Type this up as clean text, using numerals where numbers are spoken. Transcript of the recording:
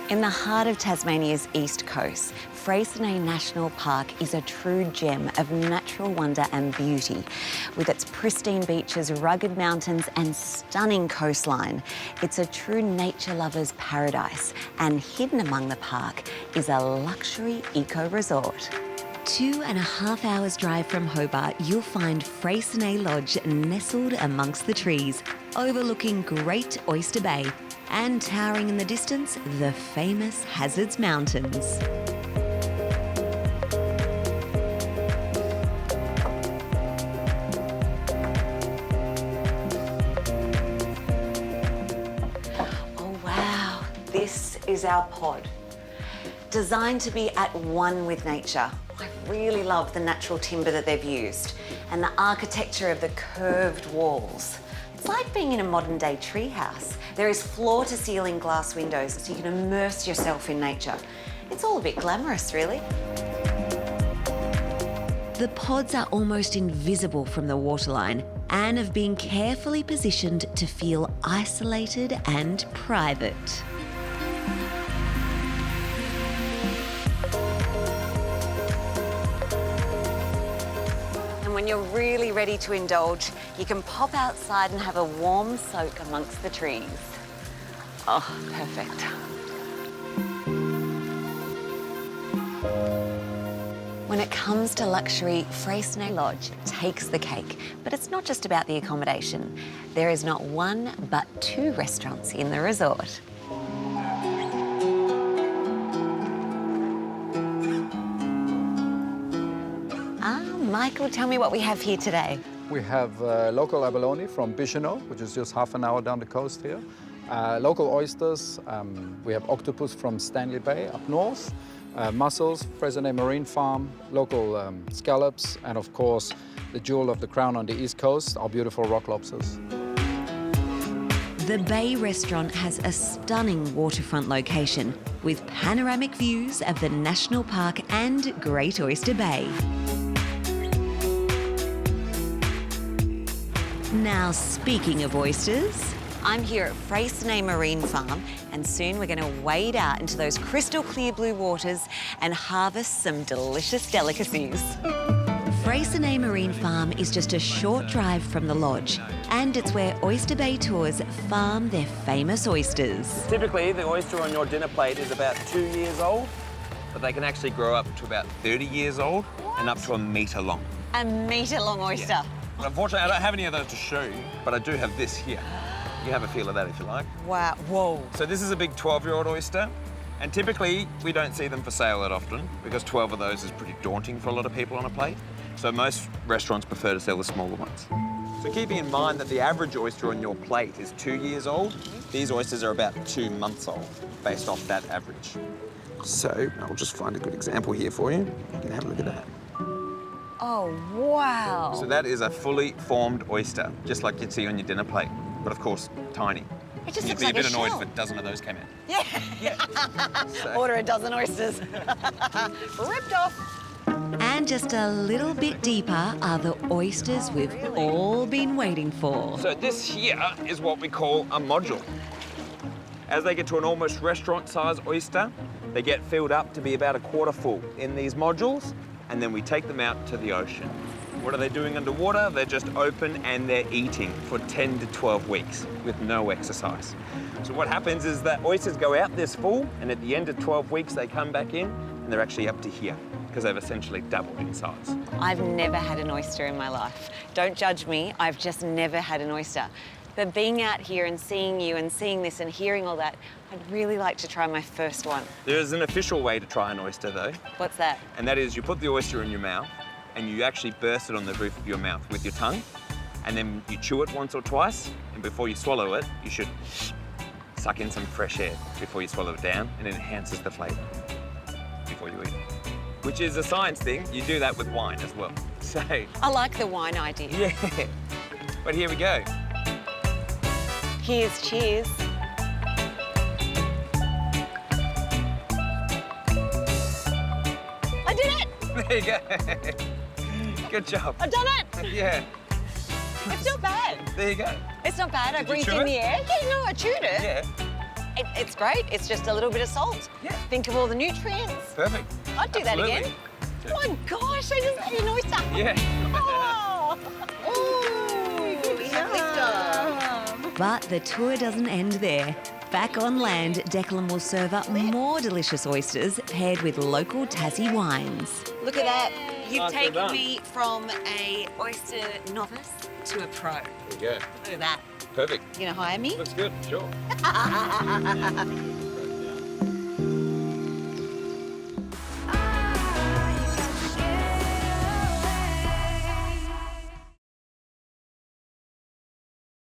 In the heart of Tasmania's east coast, Freycinet National Park is a true gem of natural wonder and beauty. With its pristine beaches, rugged mountains and stunning coastline, it's a true nature lover's paradise. And hidden among the park is a luxury eco-resort. 2.5 hours drive from Hobart, you'll find Freycinet Lodge nestled amongst the trees, overlooking Great Oyster Bay, and towering in the distance, the famous Hazards Mountains. Oh wow, this is our pod. Designed to be at one with nature. I really love the natural timber that they've used and the architecture of the curved walls. It's like being in a modern day treehouse. There is floor-to-ceiling glass windows so you can immerse yourself in nature. It's all a bit glamorous, really. The pods are almost invisible from the waterline and have been carefully positioned to feel isolated and private. When you're really ready to indulge, you can pop outside and have a warm soak amongst the trees. Oh, perfect. When it comes to luxury, Freycinet Lodge takes the cake. But it's not just about the accommodation. There is not one, but 2 restaurants in the resort. Michael, tell me what we have here today. We have local abalone from Bicheno, which is just half an hour down the coast here. Local oysters. We have octopus from Stanley Bay up north. Mussels, Freycinet Marine Farm, local scallops, and of course, the jewel of the crown on the east coast, our beautiful rock lobsters. The Bay restaurant has a stunning waterfront location with panoramic views of the National Park and Great Oyster Bay. Now, speaking of oysters, I'm here at Freycinet Marine Farm, and soon we're going to wade out into those crystal clear blue waters and harvest some delicious delicacies. Freycinet Marine Farm is just a short drive from the lodge, and it's where Oyster Bay Tours farm their famous oysters. Typically, the oyster on your dinner plate is about 2 years old, but they can actually grow up to about 30 years old and up to a metre long. A metre-long oyster? Yeah. Unfortunately, I don't have any of those to show you, but I do have this here. You have a feel of that if you like. Wow, whoa. So this is a big 12-year-old oyster, and typically we don't see them for sale that often because 12 of those is pretty daunting for a lot of people on a plate. So most restaurants prefer to sell the smaller ones. So keeping in mind that the average oyster on your plate is 2 years old, these oysters are about 2 months old, based off that average. So I'll just find a good example here for you. You can have a look at that. Oh, wow. So that is a fully formed oyster, just like you'd see on your dinner plate, but of course, tiny. It just You'd looks be like a bit a annoyed shell. if a dozen of those came in. Yeah. So. Order a dozen oysters. Ripped off. And just a little bit deeper are the oysters we've all been waiting for. So this here is what we call a module. As they get to an almost restaurant-sized oyster, they get filled up to be about a quarter full in these modules, and then we take them out to the ocean. What are they doing underwater? They're just open and they're eating for 10 to 12 weeks with no exercise. So what happens is that oysters go out this full, and at the end of 12 weeks, they come back in, and they're actually up to here, because they've essentially doubled in size. I've never had an oyster in my life. Don't judge me, I've just never had an oyster. But being out here and seeing you and seeing this and hearing all that, I'd really like to try my first one. There is an official way to try an oyster, though. What's that? And that is you put the oyster in your mouth, and you actually burst it on the roof of your mouth with your tongue, and then you chew it once or twice, and before you swallow it, you should suck in some fresh air before you swallow it down, and it enhances the flavour before you eat it. Which is a science thing. You do that with wine as well. So. I like the wine idea. Yeah. But here we go. Here's cheers. I did it! There you go. Good job. I've done it! Yeah. It's not bad. There you go. It's not bad. I Did you breathed chew in it? the air. Yeah, no, I chewed it. Yeah. It's great. It's just a little bit of salt. Yeah. Think of all the nutrients. Perfect. I'd do that Absolutely. again. Oh my gosh, I just ate an oyster. Yeah. Oh. Ooh, yum. But the tour doesn't end there. Back on land, Declan will serve up more delicious oysters paired with local Tassie wines. Look at that. You've Nicely taken done. me from a oyster novice to a pro. There you go. Look at that. Perfect. You gonna hire me? Looks good, sure.